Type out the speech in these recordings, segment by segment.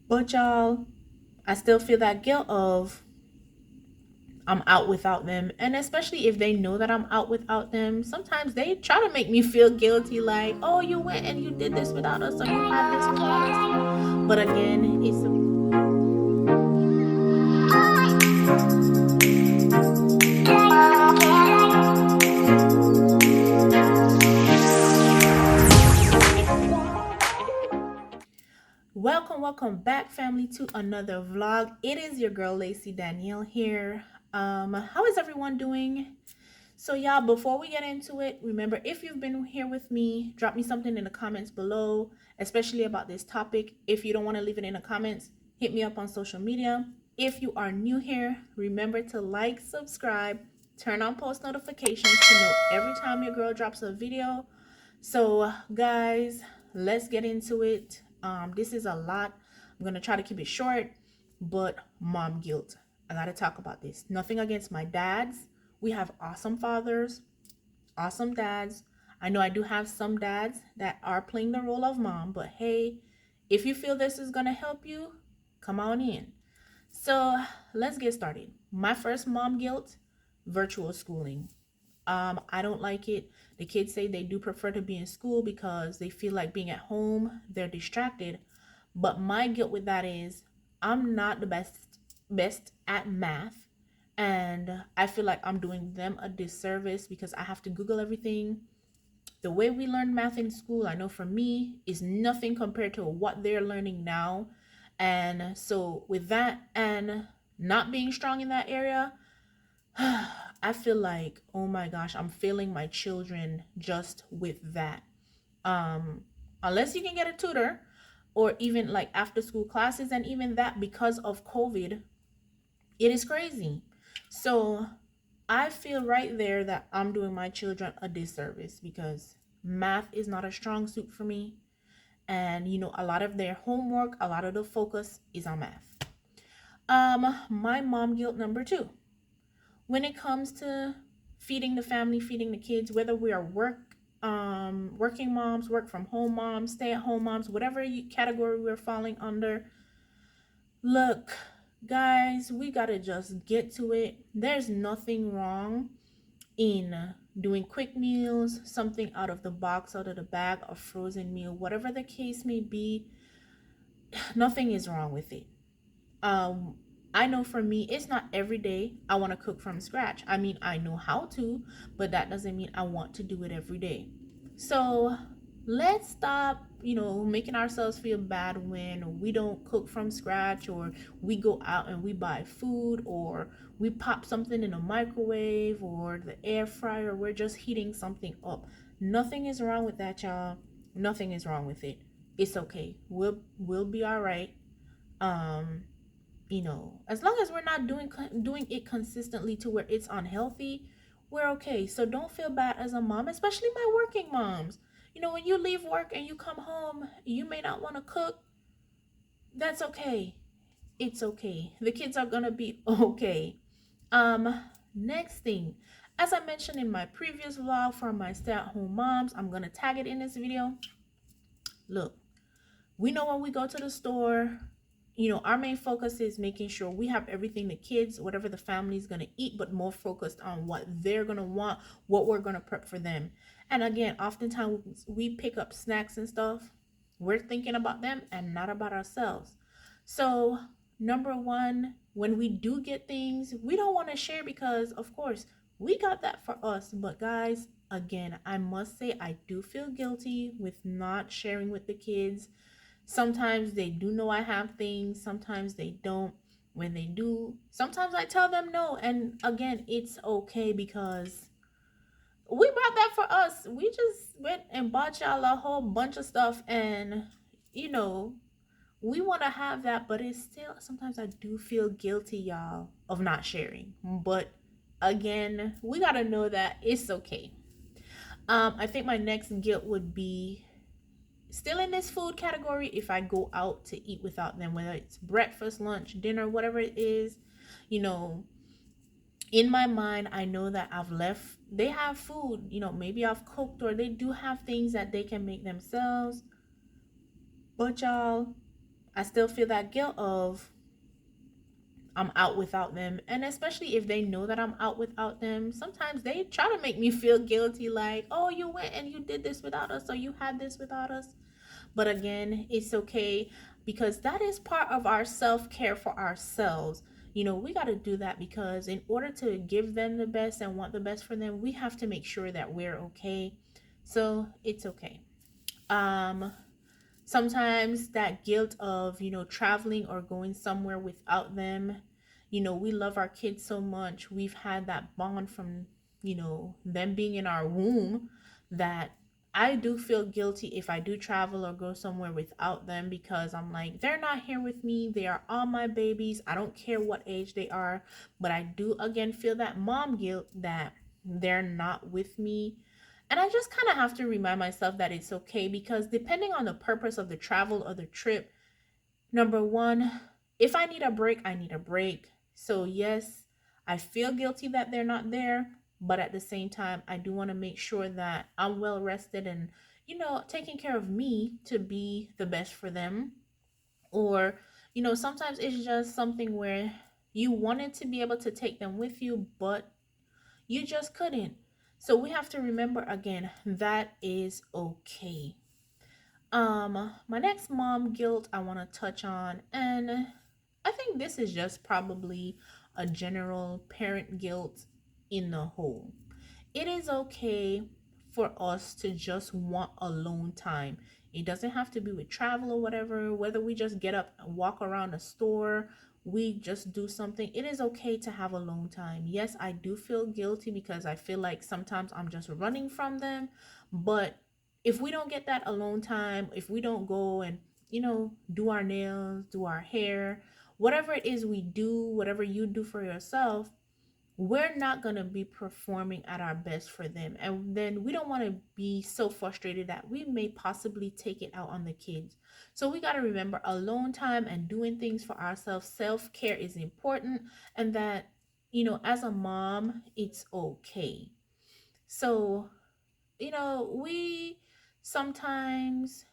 But y'all, I still feel that guilt of I'm out without them. And especially if they know that I'm out without them, sometimes they try to make me feel guilty like, oh, you went and you did this without us, or you had this without us. But again, it's welcome back, family, to another vlog. It is your girl Lacey Danielle here. How is everyone doing? So y'all, before we get into it, remember, if you've been here with me, drop me something in the comments below, especially about this topic. If you don't want to leave it in the comments, hit me up on social media. If you are new here, remember to like, subscribe, turn on post notifications to know every time your girl drops a video. So guys, let's get into it. This is a lot. I'm gonna try to keep it short, but mom guilt, I gotta talk about this. Nothing against my dads. We have awesome fathers, awesome dads. I know I do have some dads that are playing the role of mom, but hey, if you feel this is gonna help you, come on in. So let's get started. My first mom guilt: virtual schooling. I don't like it. The kids say they do prefer to be in school because they feel like being at home, they're distracted. But my guilt with that is I'm not the best at math, and I feel like I'm doing them a disservice because I have to Google everything. The way we learned math in school, I know for me, is nothing compared to what they're learning now. And so with that and not being strong in that area, I feel like, oh my gosh, I'm failing my children just with that. Um, Unless you can get a tutor or even like after school classes, and even that, because of COVID, it is crazy. So I feel right there that I'm doing my children a disservice because math is not a strong suit for me. And a lot of their homework, a lot of the focus is on math. My mom guilt number two: when it comes to feeding the family, feeding the kids, whether we are working moms, work from home moms, stay at home moms, whatever category we're falling under, look, guys, we gotta just get to it. There's nothing wrong in doing quick meals, something out of the box, out of the bag, a frozen meal, whatever the case may be. Nothing is wrong with it. um I know for me, it's not every day I want to cook from scratch. I mean, I know how to, but that doesn't mean I want to do it every day. So let's stop, making ourselves feel bad when we don't cook from scratch, or we go out and we buy food, or we pop something in a microwave or the air fryer. We're just heating something up. Nothing is wrong with that, y'all. Nothing is wrong with it. It's okay. We'll be all right. um as long as we're not doing it consistently to where it's unhealthy, we're okay. So don't feel bad as a mom, especially my working moms. When you leave work and you come home, you may not want to cook. That's okay. It's okay. The kids are gonna be okay. Next thing, as I mentioned in my previous vlog for my stay-at-home moms, I'm gonna tag it in this video. Look, we know when we go to the store, our main focus is making sure we have everything the kids, whatever the family is going to eat, but more focused on what they're going to want, what we're going to prep for them. And again, oftentimes we pick up snacks and stuff. We're thinking about them and not about ourselves. So number one, when we do get things, we don't want to share because, of course, we got that for us. But guys, again, I must say I do feel guilty with not sharing with the kids. Sometimes they do know I have things, sometimes they don't. When they do, sometimes I tell them no. And again, it's okay because we bought that for us. We just went and bought y'all a whole bunch of stuff, and we want to have that, but it's still, sometimes I do feel guilty, y'all, of not sharing. But again, we got to know that it's okay. I think my next guilt would be still in this food category. If I go out to eat without them, whether it's breakfast, lunch, dinner, whatever it is, in my mind, I know that they have food, maybe I've cooked, or they do have things that they can make themselves. But y'all, I still feel that guilt of I'm out without them. And especially if they know that I'm out without them, sometimes they try to make me feel guilty like, oh, you went and you did this without us, or you had this without us. But again, it's okay because that is part of our self care for ourselves. We got to do that because in order to give them the best and want the best for them, we have to make sure that we're okay. So it's okay. Um, Sometimes that guilt of traveling or going somewhere without them, we love our kids so much, we've had that bond from them being in our womb, that I do feel guilty if I do travel or go somewhere without them, because I'm like, they're not here with me, they are all my babies, I don't care what age they are. But I do again feel that mom guilt that they're not with me. And I just kind of have to remind myself that it's okay, because depending on the purpose of the travel or the trip, number one, if I need a break, I need a break. So, yes, I feel guilty that they're not there, but at the same time, I do want to make sure that I'm well rested and, taking care of me to be the best for them. Or, sometimes it's just something where you wanted to be able to take them with you, but you just couldn't. So we have to remember again that is okay. My next mom guilt I want to touch on, and I think this is just probably a general parent guilt in the whole. It is okay for us to just want alone time. It doesn't have to be with travel or whatever, whether we just get up and walk around a store, we just do something. It is okay to have alone time. Yes, I do feel guilty because I feel like sometimes I'm just running from them. But if we don't get that alone time, if we don't go and, do our nails, do our hair, whatever it is we do, whatever you do for yourself, we're not going to be performing at our best for them. And then we don't want to be so frustrated that we may possibly take it out on the kids. So we got to remember alone time and doing things for ourselves. Self-care is important, and that, as a mom, it's okay. So, we sometimes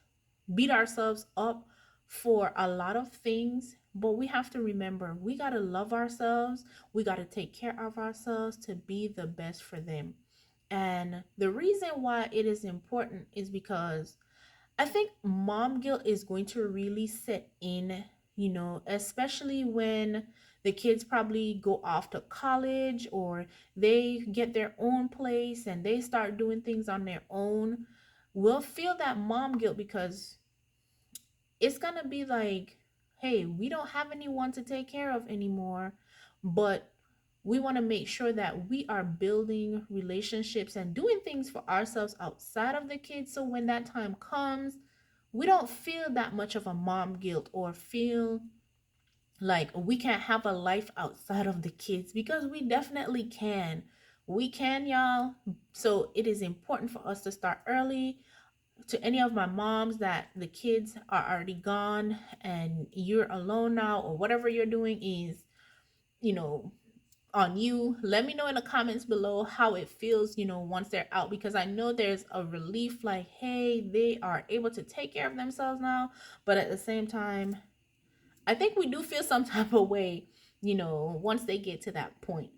beat ourselves up for a lot of things, but we have to remember we got to love ourselves. We got to take care of ourselves to be the best for them. And the reason why it is important is because I think mom guilt is going to really set in, especially when the kids probably go off to college or they get their own place and they start doing things on their own. We'll feel that mom guilt because it's gonna be like, hey, we don't have anyone to take care of anymore, but we want to make sure that we are building relationships and doing things for ourselves outside of the kids, so when that time comes, we don't feel that much of a mom guilt or feel like we can't have a life outside of the kids, because we definitely can. We can, y'all. So it is important for us to start early. To any of my moms that the kids are already gone and you're alone now, or whatever you're doing is, you know, on you, let me know in the comments below how it feels, once they're out, because I know there's a relief like, hey, they are able to take care of themselves now. But at the same time, I think we do feel some type of way, once they get to that point.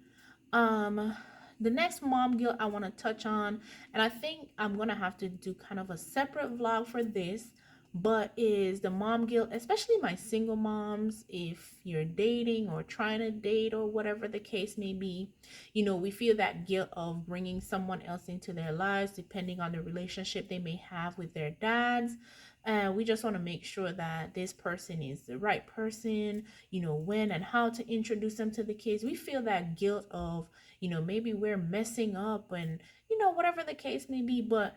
Um, the next mom guilt I want to touch on, and I think I'm gonna have to do kind of a separate vlog for this, but is the mom guilt, especially my single moms. If you're dating or trying to date or whatever the case may be, we feel that guilt of bringing someone else into their lives, depending on the relationship they may have with their dads. And we just want to make sure that this person is the right person, when and how to introduce them to the kids. We feel that guilt of, maybe we're messing up and, whatever the case may be. But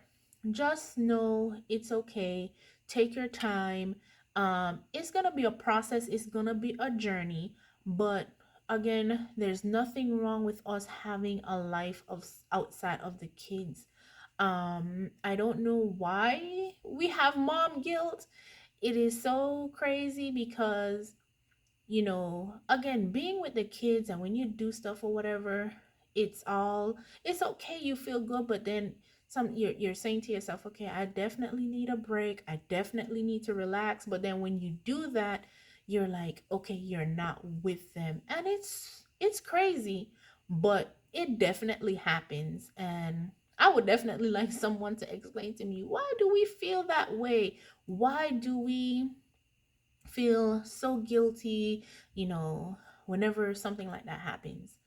just know it's okay. Take your time. It's going to be a process, it's going to be a journey. But again, there's nothing wrong with us having a life of outside of the kids. I don't know why we have mom guilt. It is so crazy because, again, being with the kids and when you do stuff or whatever, it's okay, you feel good, but then you're saying to yourself, okay, I definitely need a break, I definitely need to relax, but then when you do that, you're like, okay, you're not with them, and it's crazy, but it definitely happens. And I would definitely like someone to explain to me, why do we feel that way? Why do we feel so guilty, whenever something like that happens?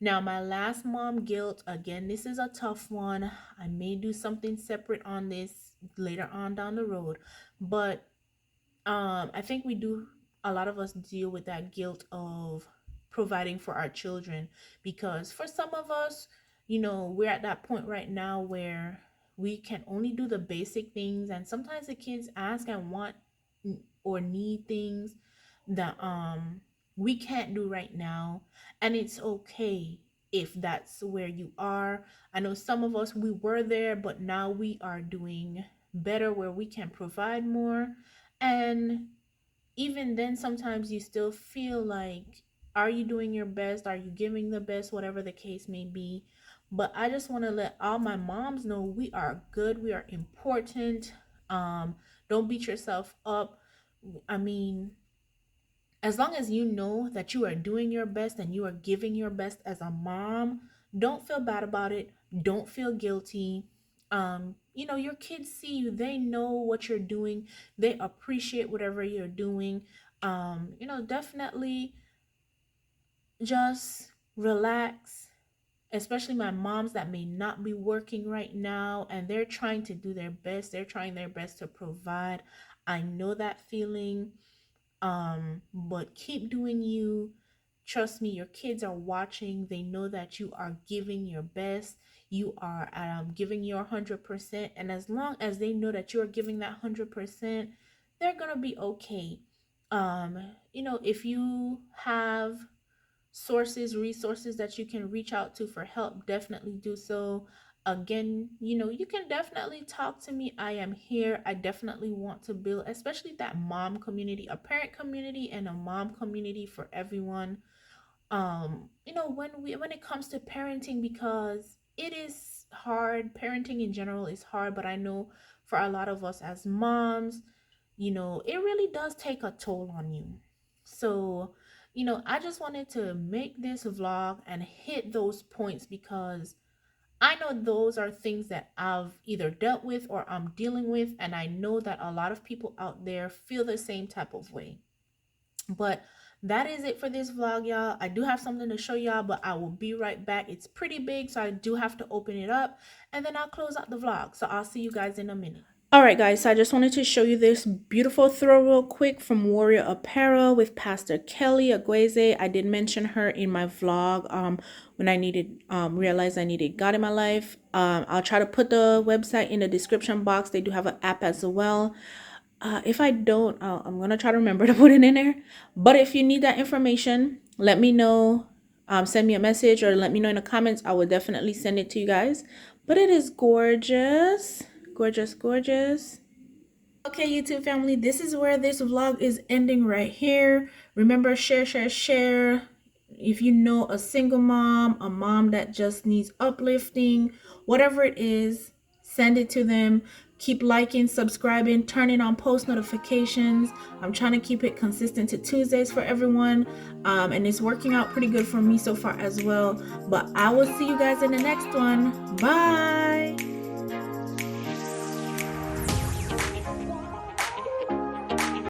Now, my last mom guilt, again, this is a tough one. I may do something separate on this later on down the road, but I think we do, a lot of us deal with that guilt of providing for our children, because for some of us, we're at that point right now where we can only do the basic things, and sometimes the kids ask and want or need things that we can't do right now, and it's okay if that's where you are. I know some of us, we were there, but now we are doing better where we can provide more. And even then, sometimes you still feel like, are you doing your best? Are you giving the best? Whatever the case may be. But I just want to let all my moms know, we are good, we are important. Don't beat yourself up. I mean, as long as you know that you are doing your best and you are giving your best as a mom, don't feel bad about it. Don't feel guilty. Your kids see you, they know what you're doing, they appreciate whatever you're doing. Definitely just relax, especially my moms that may not be working right now and they're trying to do their best, they're trying their best to provide. I know that feeling. But keep doing you. Trust me, your kids are watching, they know that you are giving your best, you are giving your 100%, and as long as they know that you are giving that 100%, they're gonna be okay. If you have resources that you can reach out to for help, definitely do so. Again, you can definitely talk to me. I am here. I definitely want to build, especially that mom community, a parent community and a mom community for everyone. When it comes to parenting, because it is hard, parenting in general is hard, but I know for a lot of us as moms, it really does take a toll on you. So, I just wanted to make this vlog and hit those points, because I know those are things that I've either dealt with or I'm dealing with, and I know that a lot of people out there feel the same type of way. But that is it for this vlog, y'all. I do have something to show y'all, but I will be right back. It's pretty big, so I do have to open it up, and then I'll close out the vlog. So I'll see you guys in a minute. All right, guys, so I just wanted to show you this beautiful throw real quick from Warrior Apparel with Pastor Kelly Agweze. I did mention her in my vlog when I realized I needed God in my life. I'll try to put the website in the description box. They do have an app as well. If I don't, I'm going to try to remember to put it in there. But if you need that information, let me know. Send me a message or let me know in the comments. I will definitely send it to you guys. But it is gorgeous. Gorgeous, gorgeous. Okay, YouTube family, this is where this vlog is ending right here. Remember, share, share, share. If you know a single mom, a mom that just needs uplifting, whatever it is, send it to them. Keep liking, subscribing, turning on post notifications. I'm trying to keep it consistent to Tuesdays for everyone. And it's working out pretty good for me so far as well. But I will see you guys in the next one. Bye.